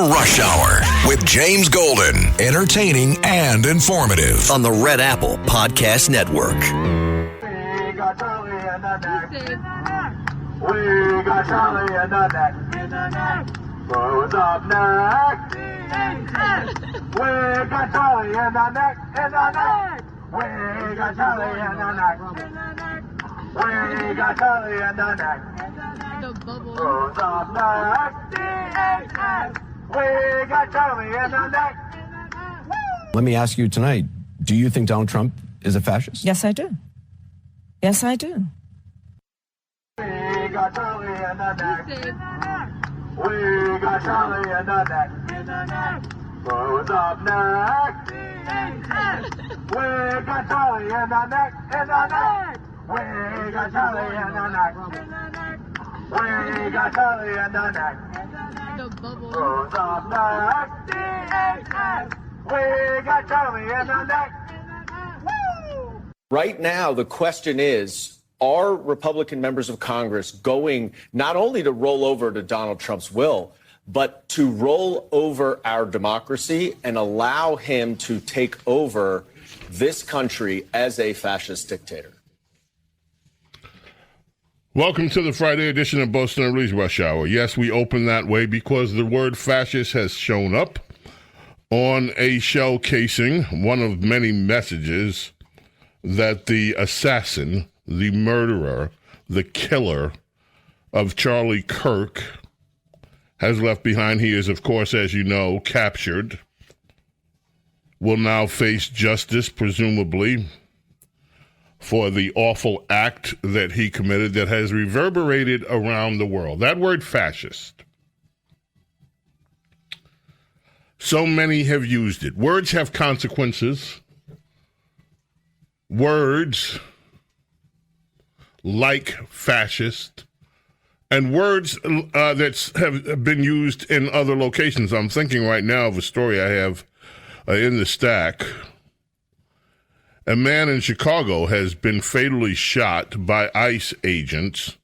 Rush Hour with James Golden. Entertaining and informative on the Red Apple Podcast Network. We got Charlie in the neck. We got Charlie in the neck. Who's up next? We got Charlie in the neck. We got Charlie in the neck. We got Charlie in the neck. Who's up next? We got Charlie in the neck. Let me ask you tonight, do you think Donald Trump is a fascist? Yes, I do. Yes, I do. We got Charlie in the neck. We got Charlie in the neck. Who's up next? We got Charlie in the neck. We got Charlie in the neck. We got Charlie in the neck. Who's up next? We got Charlie in the neck. Right now, the question is, are Republican members of Congress going not only to roll over to Donald Trump's will, but to roll over our democracy and allow him to take over this country as a fascist dictator? Welcome to the Friday edition of Bo Snerdley's Rush Hour. Yes, we open that way because the word fascist has shown up on a shell casing, one of many messages that the assassin, the murderer, the killer of Charlie Kirk has left behind. He is, of course, as you know, captured, will now face justice, presumably, for the awful act that he committed that has reverberated around the world. That word fascist. So many have used it. Words have consequences. Words like fascist and words that have been used in other locations. I'm thinking right now of a story I have in the stack. A man in Chicago has been fatally shot by ICE agents.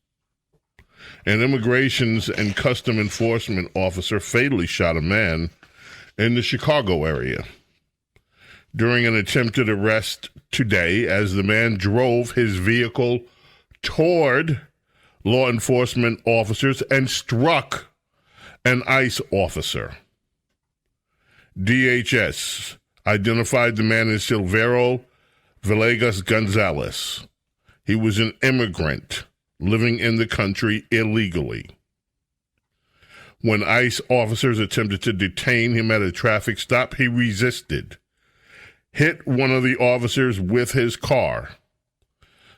An immigrations and custom enforcement officer fatally shot a man in the Chicago area during an attempted arrest today as the man drove his vehicle toward law enforcement officers and struck an ICE officer. DHS identified the man as Silvero Villegas Gonzalez. He was an immigrant living in the country illegally. When ICE officers attempted to detain him at a traffic stop, he resisted, hit one of the officers with his car.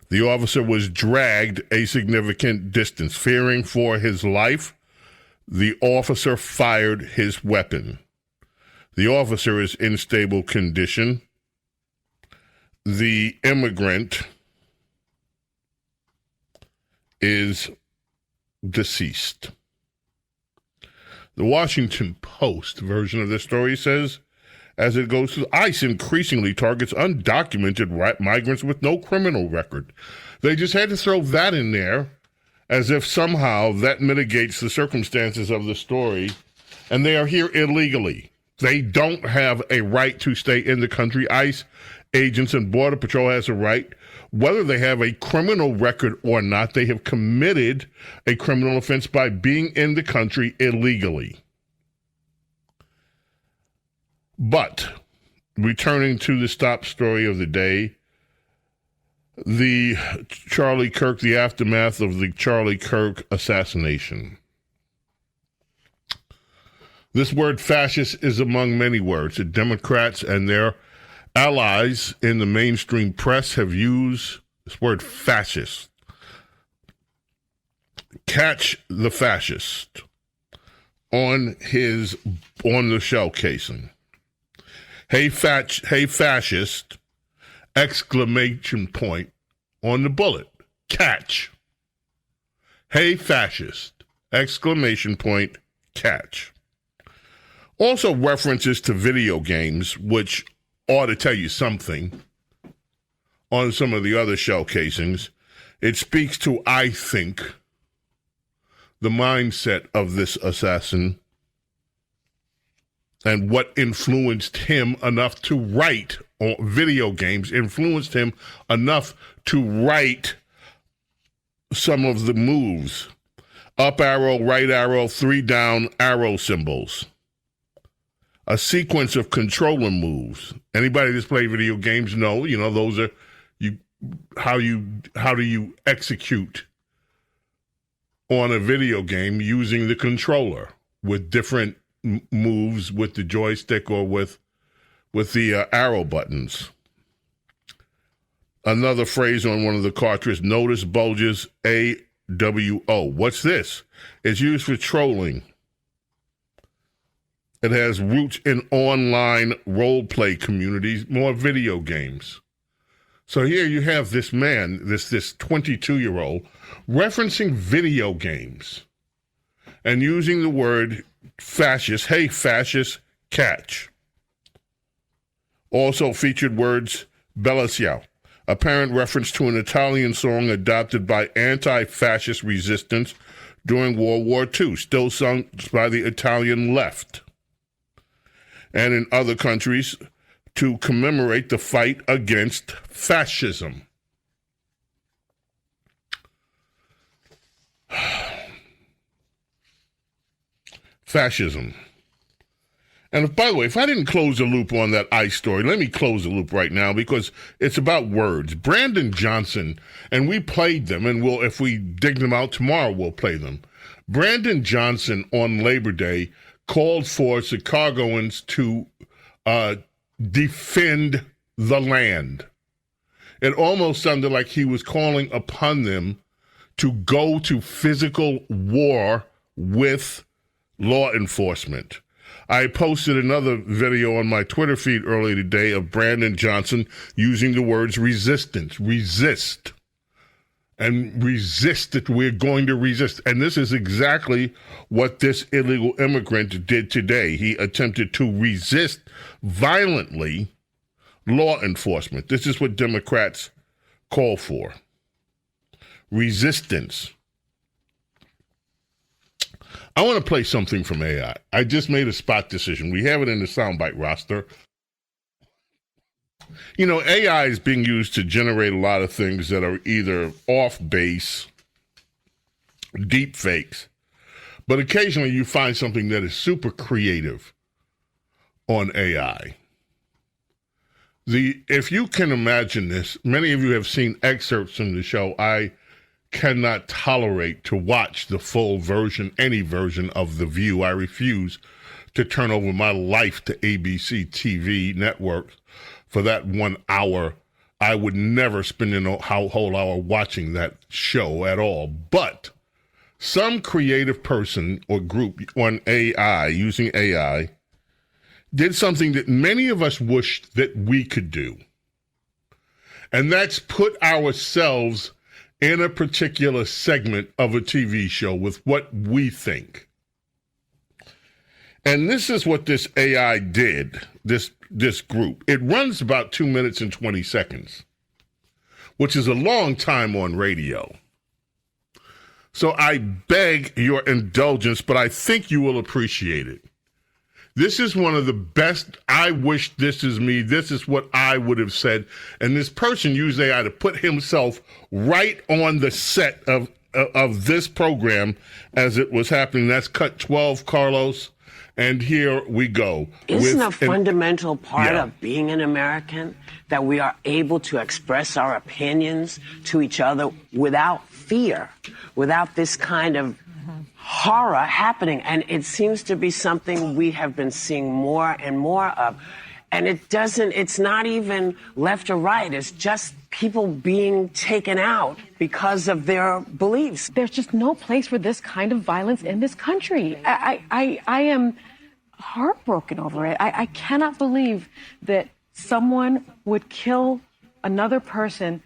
The officer was dragged a significant distance. Fearing for his life, the officer fired his weapon. The officer is in stable condition. The immigrant is deceased. The Washington Post version of this story says, as it goes through, ICE increasingly targets undocumented migrants with no criminal record. They just had to throw that in there as if somehow that mitigates the circumstances of the story, and they are here illegally. They don't have a right to stay in the country. ICE agents and Border Patrol has a right, whether they have a criminal record or not. They have committed a criminal offense by being in the country illegally. But, returning to the top story of the day, the Charlie Kirk, the aftermath of the Charlie Kirk assassination. This word fascist is among many words that Democrats and their allies in the mainstream press have used this word fascist. Catch the fascist on the shell casing. Hey fascist, exclamation point on the bullet. Catch. Hey fascist, exclamation point, catch. Also references to video games, which ought to tell you something on some of the other shell casings. It speaks to, I think, the mindset of this assassin and what influenced him enough to write video games, influenced him enough to write some of the moves. Up arrow, right arrow, 3 down arrow symbols. A sequence of controller moves. Anybody that's played video games know, those are how do you execute on a video game using the controller with different moves with the joystick or with the arrow buttons. Another phrase on one of the cartridges, notice bulges AWO. What's this? It's used for trolling. It has roots in online role-play communities, more video games. So here you have this man, this 22-year-old, referencing video games and using the word fascist. Hey, fascist, catch. Also featured words Bella Ciao, apparent reference to an Italian song adopted by anti-fascist resistance during World War II, still sung by the Italian left. And in other countries to commemorate the fight against fascism. Fascism. And by the way, if I didn't close the loop on that ICE story, let me close the loop right now because it's about words. Brandon Johnson, and we played them, and if we dig them out tomorrow, we'll play them. Brandon Johnson on Labor Day called for Chicagoans to defend the land. It almost sounded like he was calling upon them to go to physical war with law enforcement. I posted another video on my Twitter feed earlier today of Brandon Johnson using the words resistance, resist, and resist it. We're going to resist. And this is exactly what this illegal immigrant did today. He attempted to resist violently law enforcement. This is what Democrats call for. Resistance. I want to play something from AI. I just made a spot decision. We have it in the soundbite roster. AI is being used to generate a lot of things that are either off base, deep fakes, but occasionally you find something that is super creative on AI. If you can imagine this, many of you have seen excerpts from the show. I cannot tolerate to watch the full version, any version of The View. I refuse to turn over my life to ABC TV network for that 1 hour. I would never spend a whole hour watching that show at all. But some creative person or group on AI, using AI, did something that many of us wish that we could do. And that's put ourselves in a particular segment of a TV show with what we think. And this is what this AI did, this group. It runs about 2 minutes and 20 seconds, which is a long time on radio. So I beg your indulgence, but I think you will appreciate it. This is one of the best. I wish this is me. This is what I would have said. And this person used AI to put himself right on the set of this program as it was happening. That's cut 12, Carlos. And here we go. Isn't a fundamental part of being an American that we are able to express our opinions to each other without fear, without this kind of horror happening? And it seems to be something we have been seeing more and more of. And it's not even left or right. It's just people being taken out because of their beliefs. There's just no place for this kind of violence in this country. I am heartbroken over it. I cannot believe that someone would kill another person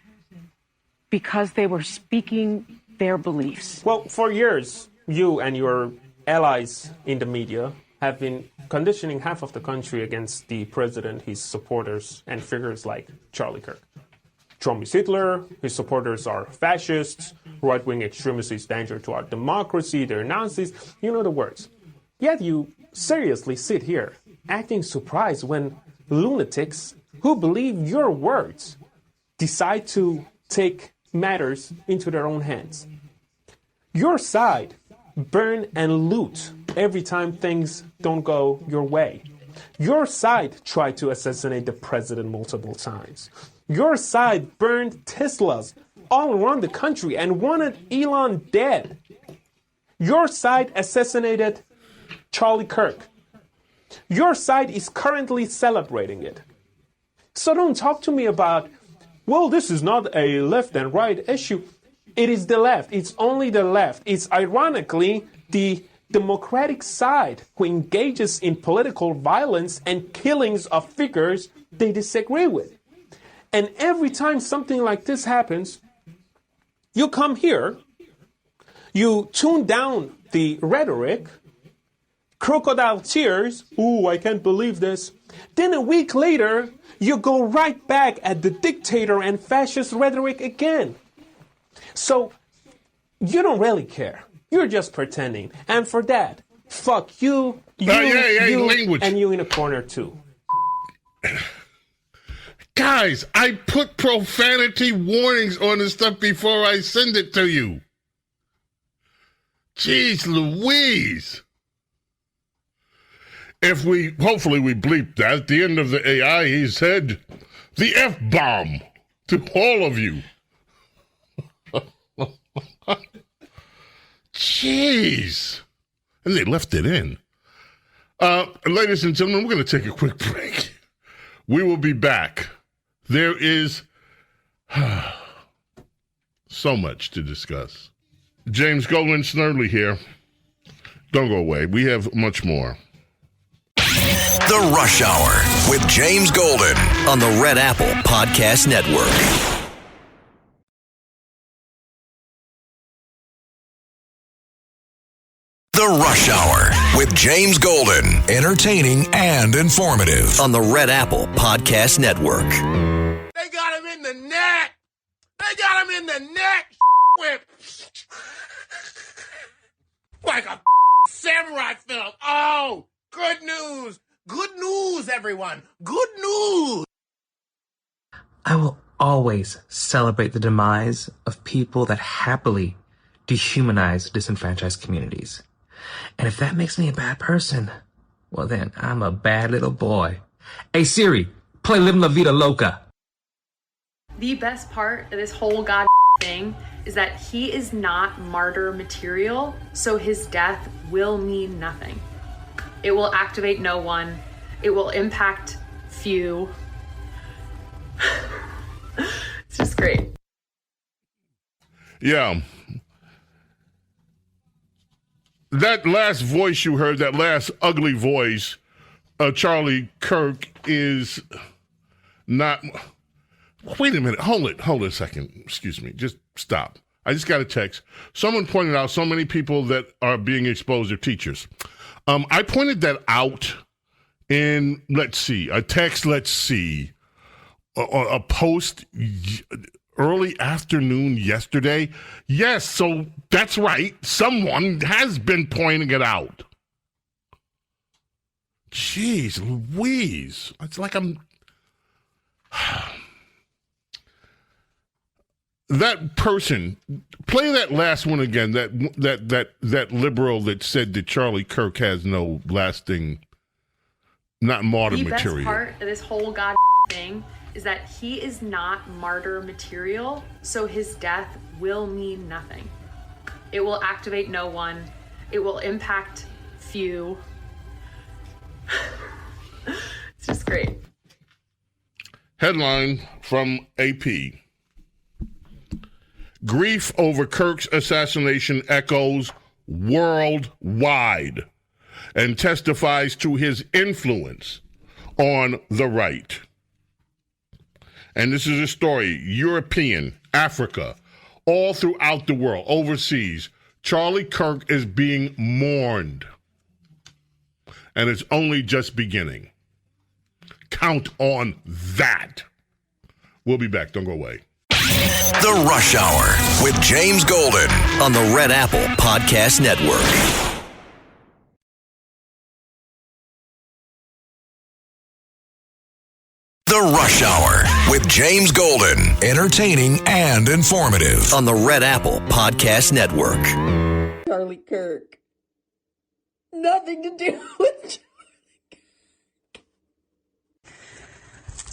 because they were speaking their beliefs. Well, for years, you and your allies in the media have been conditioning half of the country against the president, his supporters, and figures like Charlie Kirk. Trump is Hitler, his supporters are fascists, right-wing extremists is danger to our democracy, they're Nazis, you know the words. Yet you seriously sit here acting surprised when lunatics who believe your words decide to take matters into their own hands. Your side burn and loot every time things don't go your way. Your side tried to assassinate the president multiple times. Your side burned Teslas all around the country and wanted Elon dead. Your side assassinated Charlie Kirk. Your side is currently celebrating it. So don't talk to me about, well, this is not a left and right issue. It is the left. It's only the left. It's ironically the Democratic side who engages in political violence and killings of figures they disagree with. And every time something like this happens, you come here, you tune down the rhetoric, crocodile tears, ooh, I can't believe this. Then a week later, you go right back at the dictator and fascist rhetoric again. So you don't really care. You're just pretending. And for that, fuck you, language. And you in a corner too. Guys, I put profanity warnings on this stuff before I send it to you. Jeez Louise. Hopefully we bleep that. At the end of the AI, he said the F-bomb to all of you. Jeez. And they left it in. Ladies and gentlemen, we're going to take a quick break. We will be back. There is so much to discuss. James Golden, Snerdley here. Don't go away. We have much more. The Rush Hour with James Golden on the Red Apple Podcast Network. The Rush Hour with James Golden. Entertaining and informative on the Red Apple Podcast Network. They got him in the neck. They got him in the neck. Whip. Like a samurai film. Oh, good news. Good news, everyone. Good news. I will always celebrate the demise of people that happily dehumanize disenfranchised communities. And if that makes me a bad person, well then, I'm a bad little boy. Hey Siri, play Livin' La Vida Loca. The best part of this whole thing is that he is not martyr material, so his death will mean nothing. It will activate no one. It will impact few. It's just great. Yeah. That last voice you heard, that last ugly voice, Charlie Kirk, is not... Wait a minute. Hold it a second. Excuse me. Just stop. I just got a text. Someone pointed out so many people that are being exposed are teachers. I pointed that out in, a text, a post early afternoon yesterday. Yes, so that's right. Someone has been pointing it out. Jeez Louise. It's like I'm... That person, play that last one again, that liberal that said that Charlie Kirk has no lasting, not martyr material. The best part of this whole thing is that he is not martyr material, so his death will mean nothing. It will activate no one. It will impact few. It's just great. Headline from AP. Grief over Kirk's assassination echoes worldwide and testifies to his influence on the right. And this is a story, European, Africa, all throughout the world, overseas. Charlie Kirk is being mourned. And it's only just beginning. Count on that. We'll be back. Don't go away. The Rush Hour with James Golden on the Red Apple Podcast Network. Rush Hour with James Golden. Entertaining and informative on the Red Apple Podcast Network. Charlie Kirk. Nothing to do with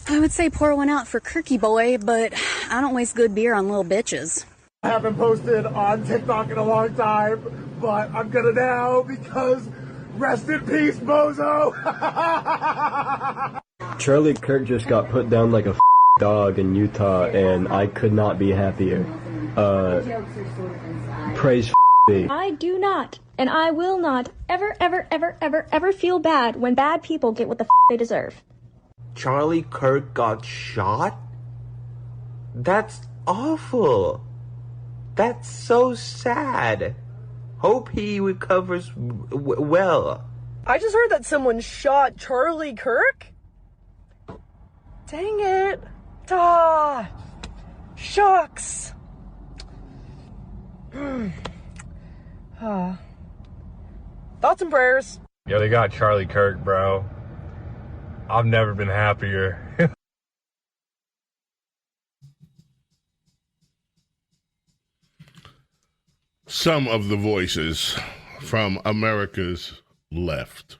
I would say pour one out for Kirky Boy, but I don't waste good beer on little bitches. I haven't posted on TikTok in a long time, but I'm gonna now because rest in peace, Bozo! Charlie Kirk just got put down like a dog in Utah, and I could not be happier. Praise be. I do not, and I will not, ever feel bad when bad people get what the they deserve. Charlie Kirk got shot? That's awful. That's so sad. Hope he recovers well. I just heard that someone shot Charlie Kirk? Dang it. Ah, shucks. Thoughts and prayers. Yo, they got Charlie Kirk, bro. I've never been happier. Some of the voices from America's left.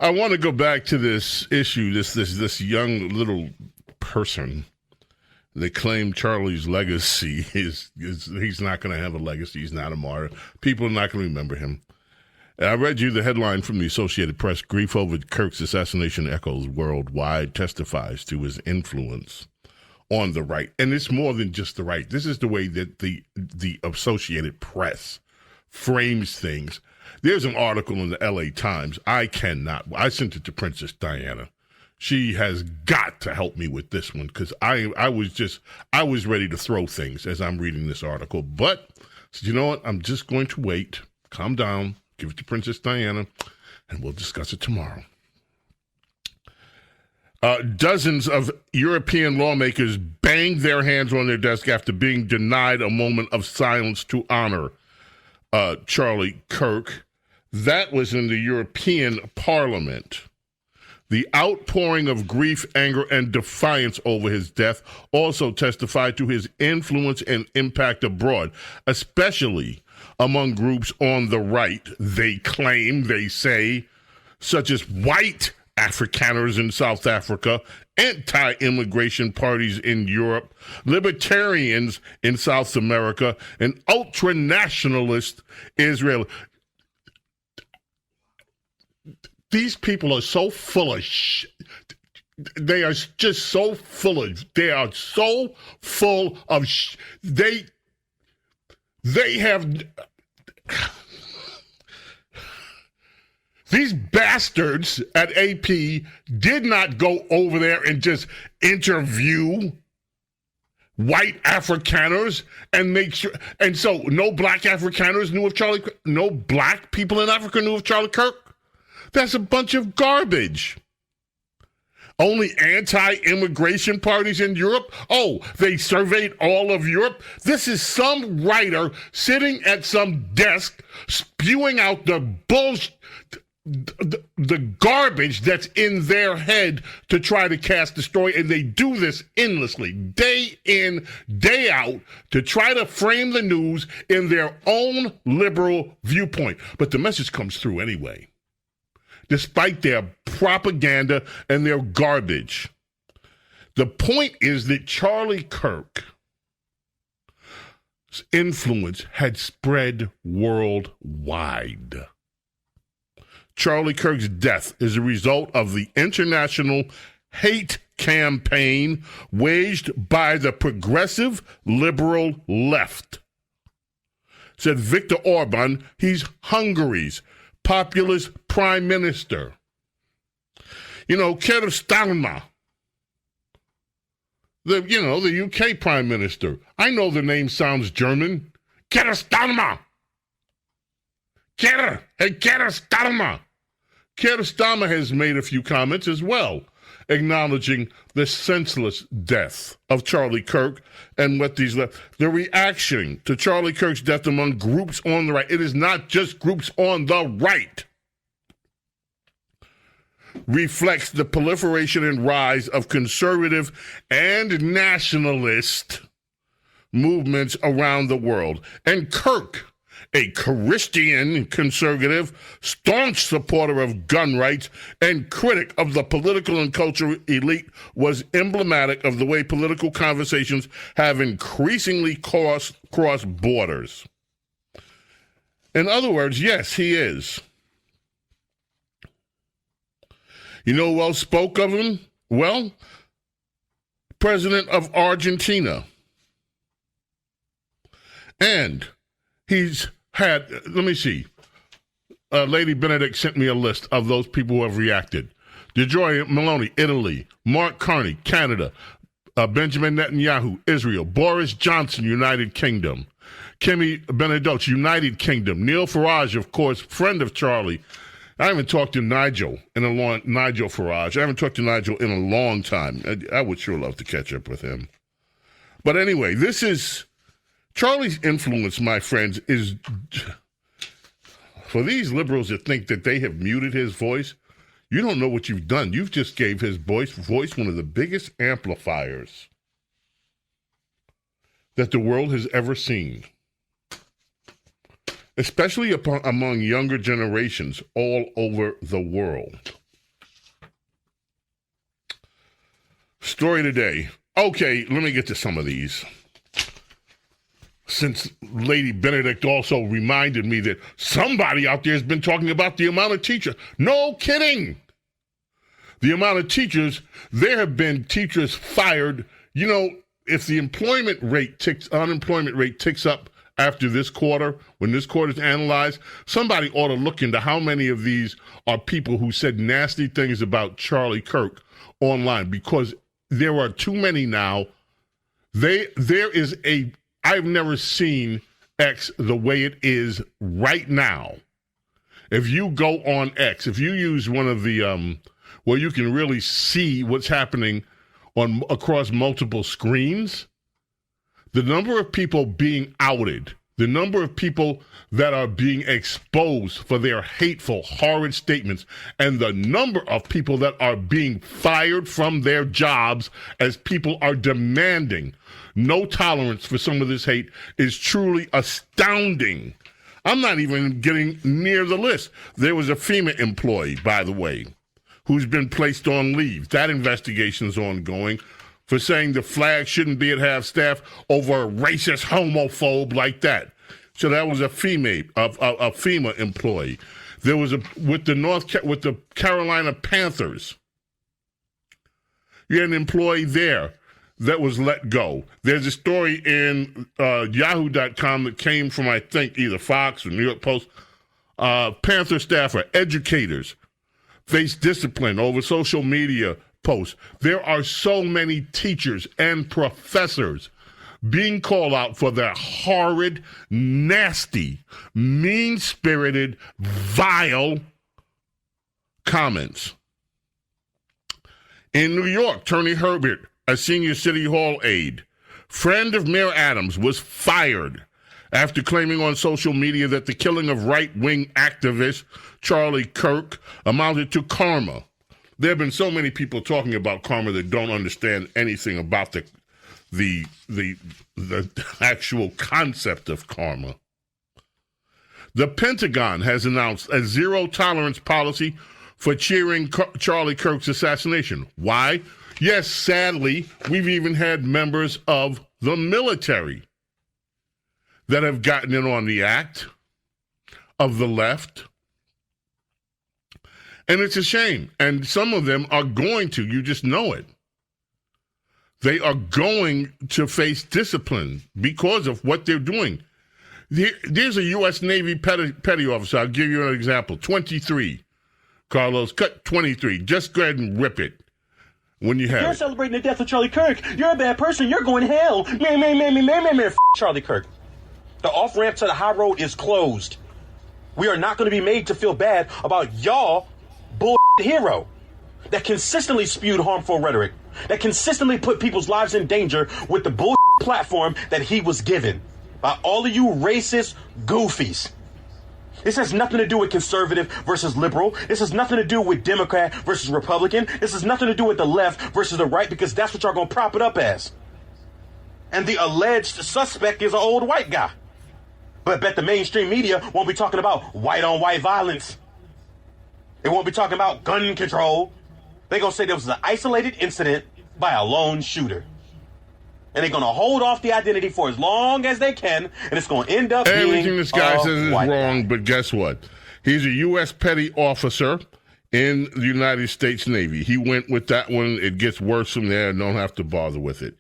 I want to go back to this issue, this young little person that claimed Charlie's legacy is he's not going to have a legacy. He's not a martyr. People are not going to remember him. I read you the headline from the Associated Press. Grief over Kirk's assassination echoes worldwide, testifies to his influence on the right. And it's more than just the right. This is the way that the Associated Press frames things. There's an article in the LA Times. I sent it to Princess Diana. She has got to help me with this one because I was ready to throw things as I'm reading this article. But I said, you know what? I'm just going to wait, calm down, give it to Princess Diana, and we'll discuss it tomorrow. Dozens of European lawmakers banged their hands on their desk after being denied a moment of silence to honor Charlie Kirk. That was in the European Parliament. The outpouring of grief, anger, and defiance over his death also testified to his influence and impact abroad, especially among groups on the right, they say, such as white Afrikaners in South Africa, anti-immigration parties in Europe, libertarians in South America, and ultra-nationalist Israel. These people are so full of They are just so full of, they have, these bastards at AP did not go over there and just interview white Afrikaners and make sure, and so no black Afrikaners knew of Charlie Kirk, no black people in Africa knew of Charlie Kirk. That's a bunch of garbage. Only anti-immigration parties in Europe? Oh, they surveyed all of Europe? This is some writer sitting at some desk spewing out the bullshit, the garbage that's in their head to try to cast the story, and they do this endlessly, day in, day out, to try to frame the news in their own liberal viewpoint. But the message comes through anyway, despite their propaganda and their garbage. The point is that Charlie Kirk's influence had spread worldwide. Charlie Kirk's death is a result of the international hate campaign waged by the progressive liberal left. Said Viktor Orban, he's Hungary's populist prime minister. You know, Keir Starmer, the UK prime minister. I know the name sounds German. Keir Starmer. Keir Starmer. Keir Starmer has made a few comments as well, acknowledging the senseless death of Charlie Kirk and what the reaction to Charlie Kirk's death among groups on the right. It is not just groups on the right. reflects the proliferation and rise of conservative and nationalist movements around the world. And Kirk, a Christian conservative, staunch supporter of gun rights, and critic of the political and cultural elite, was emblematic of the way political conversations have increasingly crossed borders. In other words, yes, he is. You know who else spoke of him? Well, President of Argentina. And he's had, let me see, Lady Benedict sent me a list of those people who have reacted. DeJoy Maloney, Italy. Mark Carney, Canada. Benjamin Netanyahu, Israel. Boris Johnson, United Kingdom. Kimi Benedoche, United Kingdom. Neil Farage, of course, friend of Charlie. I haven't talked to Nigel Farage. I haven't talked to Nigel in a long time. I would sure love to catch up with him. But anyway, this is Charlie's influence, my friends, is for these liberals that think that they have muted his voice. You don't know what you've done. You've just gave his voice one of the biggest amplifiers that the world has ever seen, especially among younger generations all over the world. Story today. Okay, let me get to some of these. Since Lady Benedict also reminded me that somebody out there has been talking about the amount of teachers. No kidding. The amount of teachers, there have been teachers fired. You know, if the unemployment rate ticks up after this quarter, when this quarter is analyzed, somebody ought to look into how many of these are people who said nasty things about Charlie Kirk online, because there are too many now. I've never seen X the way it is right now. If you go on X, if you use one of the, where you can really see what's happening across multiple screens, the number of people being outed, the number of people that are being exposed for their hateful, horrid statements, and the number of people that are being fired from their jobs as people are demanding no tolerance for some of this hate is truly astounding. I'm not even getting near the list. There was a FEMA employee, by the way, who's been placed on leave. That investigation is ongoing for saying the flag shouldn't be at half-staff over a racist homophobe like that. So that was a FEMA employee. There was with the Carolina Panthers. You had an employee there that was let go. There's a story in Yahoo.com that came from, I think, either Fox or New York Post. Panther staffer, educators face discipline over social media posts. There are so many teachers and professors being called out for their horrid, nasty, mean-spirited, vile comments. In New York, Tony Herbert, a senior city hall aide, friend of Mayor Adams, was fired after claiming on social media that the killing of right-wing activist Charlie Kirk amounted to karma. There have been so many people talking about karma that don't understand anything about the actual concept of karma. The Pentagon has announced a zero-tolerance policy for cheering Charlie Kirk's assassination. Why? Yes, sadly, we've even had members of the military that have gotten in on the act of the left. And it's a shame. And some of them are going to, you just know it. They are going to face discipline because of what they're doing. There's a U.S. Navy petty officer. I'll give you an example. 23. Carlos, cut 23. Just go ahead and rip it when you have You're celebrating the death of Charlie Kirk. You're a bad person. You're going to hell. Man. F*** Charlie Kirk. The off-ramp to the high road is closed. We are not going to be made to feel bad about y'all bull hero that consistently spewed harmful rhetoric, that consistently put people's lives in danger with the bull platform that he was given by all of you racist goofies. This has nothing to do with conservative versus liberal. This has nothing to do with Democrat versus Republican. This has nothing to do with the left versus the right, because that's what y'all gonna prop it up as. And the alleged suspect is an old white guy. But bet the mainstream media won't be talking about white-on-white violence. They won't be talking about gun control. They're gonna say there was an isolated incident by a lone shooter. And they're going to hold off the identity for as long as they can, and it's going to end up being everything this guy says is wrong, but guess what? He's a U.S. petty officer in the United States Navy. He went with that one. It gets worse from there. Don't have to bother with it.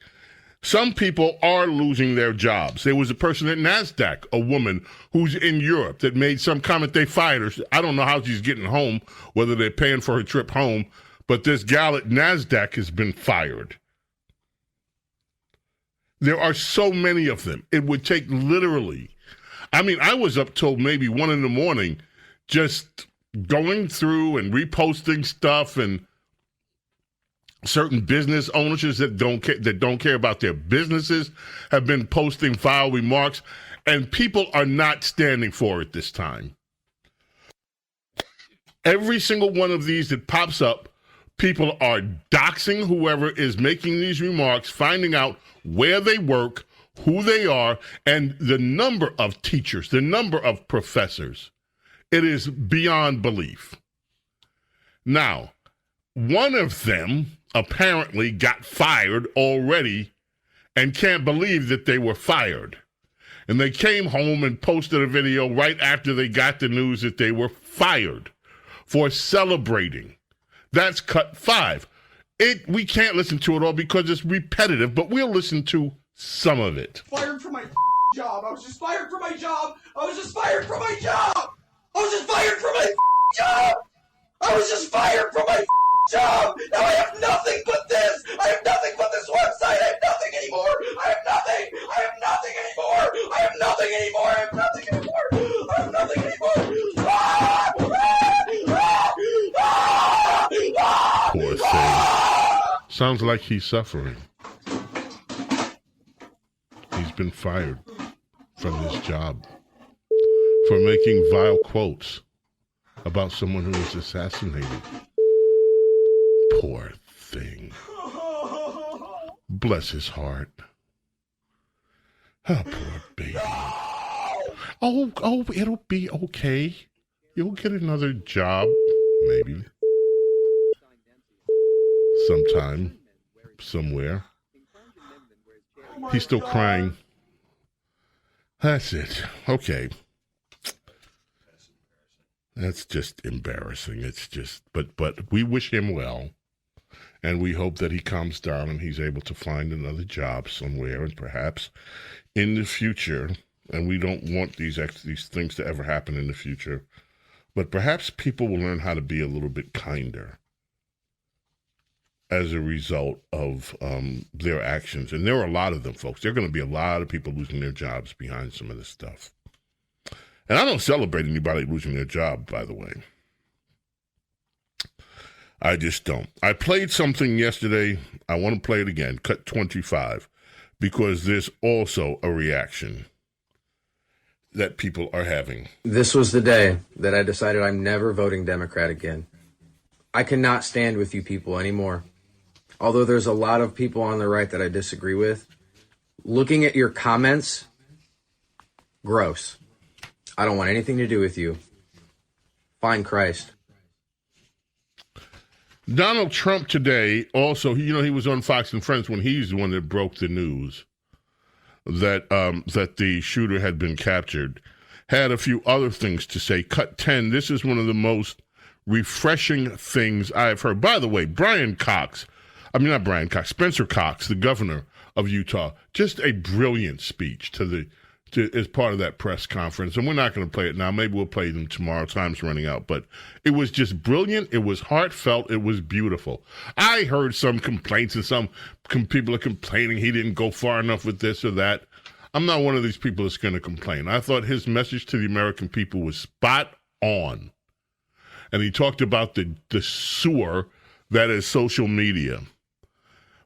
Some people are losing their jobs. There was a person at NASDAQ, a woman who's in Europe, that made some comment. They fired her. I don't know how she's getting home, whether they're paying for her trip home, but this gal at NASDAQ has been fired. There are so many of them. It would take literally, I was up till maybe 1 a.m. just going through and reposting stuff, and certain business owners that don't care about their businesses have been posting vile remarks, and people are not standing for it this time. Every single one of these that pops up, people are doxing whoever is making these remarks, finding out where they work, who they are, and the number of teachers, the number of professors. It is beyond belief. Now, one of them apparently got fired already and can't believe that they were fired. And they came home and posted a video right after they got the news that they were fired for celebrating. That's cut 5. We can't listen to it all because it's repetitive, but we'll listen to some of it. Fired from my job. I was just fired from my job. I was just fired from my job. I was just fired from my job. I was just fired from my job. Now I have nothing but this. I have nothing but this website. I have nothing anymore. I have nothing. I have nothing anymore. I have nothing anymore. I have nothing anymore. I have nothing anymore. Ah! Ah! Ah! Ah! Poor thing. Sounds like he's suffering. He's been fired from his job for making vile quotes about someone who was assassinated. Poor thing. Bless his heart. Oh, poor baby. Oh, it'll be okay. You'll get another job, maybe. Sometime, somewhere. He's still crying. That's it. Okay. That's just embarrassing. It's just, but we wish him well, and we hope that he calms down and he's able to find another job somewhere, and perhaps in the future. And we don't want these things to ever happen in the future, but perhaps people will learn how to be a little bit kinder as a result of their actions. And there are a lot of them, folks. There are going to be a lot of people losing their jobs behind some of this stuff. And I don't celebrate anybody losing their job, by the way. I just don't. I played something yesterday. I want to play it again, cut 25, because there's also a reaction that people are having. This was the day that I decided I'm never voting Democrat again. I cannot stand with you people anymore. Although there's a lot of people on the right that I disagree with, looking at your comments, gross. I don't want anything to do with you. Find Christ. Donald Trump today also, he was on Fox and Friends when he's the one that broke the news that the shooter had been captured. Had a few other things to say. Cut 10, this is one of the most refreshing things I've heard. By the way, Spencer Cox, the governor of Utah, just a brilliant speech as part of that press conference. And we're not going to play it now. Maybe we'll play them tomorrow. Time's running out. But it was just brilliant. It was heartfelt. It was beautiful. I heard some complaints, and some people are complaining he didn't go far enough with this or that. I'm not one of these people that's going to complain. I thought his message to the American people was spot on. And he talked about the sewer that is social media.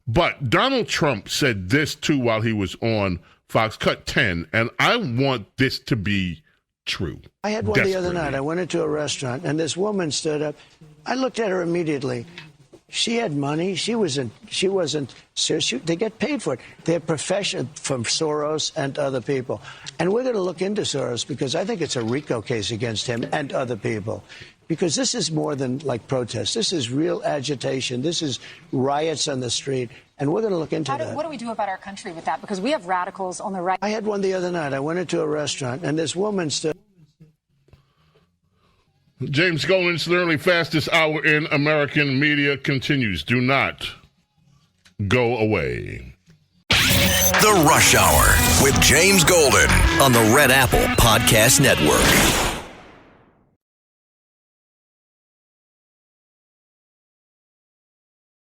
But Donald Trump said this, too, while he was on Fox. Cut 10, and I want this to be true. I had one the other night. I went into a restaurant, and this woman stood up. I looked at her immediately. She had money. She wasn't serious. They get paid for it. They're professional from Soros and other people. And we're going to look into Soros because I think it's a RICO case against him and other people. Because this is more than like protests. This is real agitation. This is riots on the street. And we're going to look into that. What do we do about our country with that? Because we have radicals on the right. I had one the other night. I went into a restaurant, and this woman stood. James Golden, Snerdley, fastest hour in American media continues. Do not go away. The Rush Hour with James Golden on the Red Apple Podcast Network.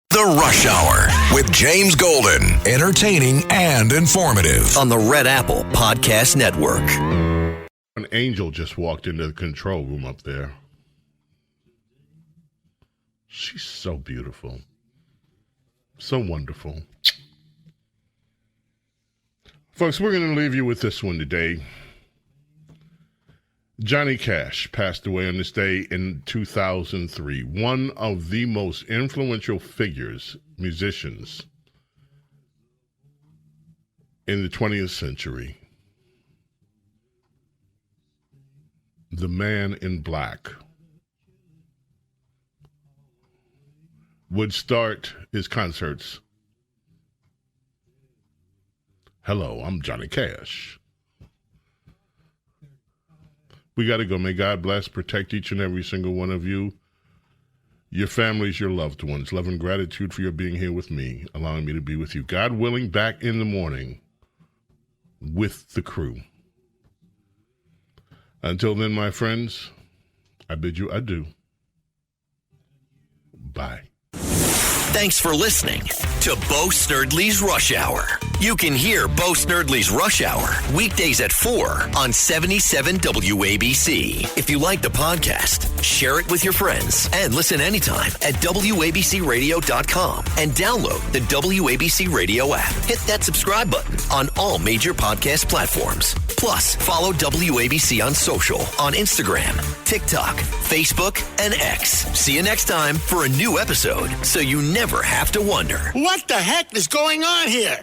The Rush Hour with James Golden, entertaining and informative on the Red Apple Podcast Network. An angel just walked into the control room up there. She's so beautiful. So wonderful. Folks, we're going to leave you with this one today. Johnny Cash passed away on this day in 2003. One of the most influential figures, musicians, in the 20th century. The Man in Black would start his concerts. Hello, I'm Johnny Cash. We got to go. May God bless, protect each and every single one of you, your families, your loved ones. Love and gratitude for your being here with me, allowing me to be with you. God willing, back in the morning with the crew. Until then, my friends, I bid you adieu. Bye. Thanks for listening to Bo Snerdley's Rush Hour. You can hear Bo Snerdley's Rush Hour weekdays at 4 on 77 WABC. If you like the podcast, share it with your friends and listen anytime at WABCRadio.com and download the WABC Radio app. Hit that subscribe button on all major podcast platforms. Plus, follow WABC on social on Instagram, TikTok, Facebook, and X. See you next time for a new episode so you never have to wonder. What the heck is going on here?